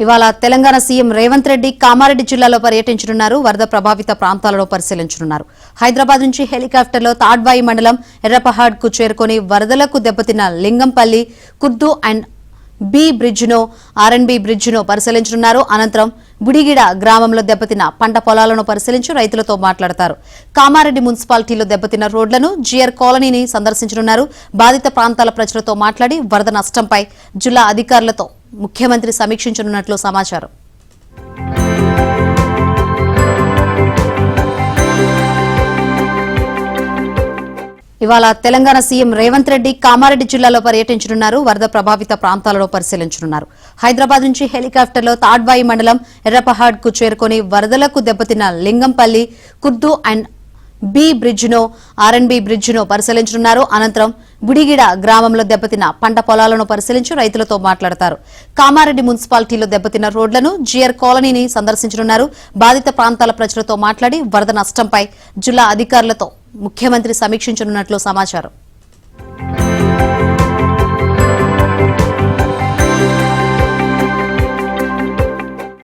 ఇవాళ తెలంగాణ సీఎం రేవంత్ రెడ్డి కామారెడ్డి జిల్లాలో పర్యటించనున్నారు. వరద ప్రభావిత ప్రాంతాలలో పరిశీలించనున్నారు. హైదరాబాద్ నుంచి హెలికాప్టర్లో తాడ్వాయి మండలం ఎర్రపహాడ్ కు చేరుకుని వరదలకు దెబ్బతిన్న లింగంపల్లి, కుర్దు అండ్ బి బ్రిడ్జ్ను, ఆర్ఎన్బి బ్రిడ్జ్ను పరిశీలించనున్నారు. అనంతరం బుడిగిడ గ్రామంలో దెబ్బతిన్న పంట పొలాలను పరిశీలించి రైతులతో మాట్లాడతారు. కామారెడ్డి మున్సిపాలిటీలో దెబ్బతిన్న రోడ్లను, జిఆర్ కాలనీని సందర్శించనున్నారు. బాధిత ప్రాంతాల ప్రజలతో మాట్లాడి వరద నష్టంపై జిల్లా అధికారులతో ముఖ్యమంత్రి సమీక్షించనున్నట్లు సమాచారం. ఇవాళ తెలంగాణ సీఎం రేవంత్ రెడ్డి కామారెడ్డి జిల్లాలో పర్యటించనున్నారు. వరద ప్రభావిత ప్రాంతాలలో పరిశీలించనున్నారు. హైదరాబాద్ నుంచి హెలికాప్టర్లో తాడ్వాయి మండలం ఎర్రపహాడ్ కు చేరుకుని వరదలకు దెబ్బతిన్న లింగంపల్లి, కుర్దు అండ్ బి బ్రిడ్జ్ను, ఆర్ఎన్బి బ్రిడ్జ్ను పరిశీలించనున్నారు. అనంతరం బుడిగిడ గ్రామంలో దెబ్బతిన్న పంట పొలాలను పరిశీలించి రైతులతో మాట్లాడతారు. కామారెడ్డి మున్సిపాలిటీలో దెబ్బతిన్న రోడ్లను, జిఆర్ కాలనీని సందర్శించనున్నారు. బాధిత ప్రాంతాల ప్రజలతో మాట్లాడి వరద నష్టంపై జిల్లా అధికారులతో ముఖ్యమంత్రి సమీక్షించనున్నట్లు సమాచారం.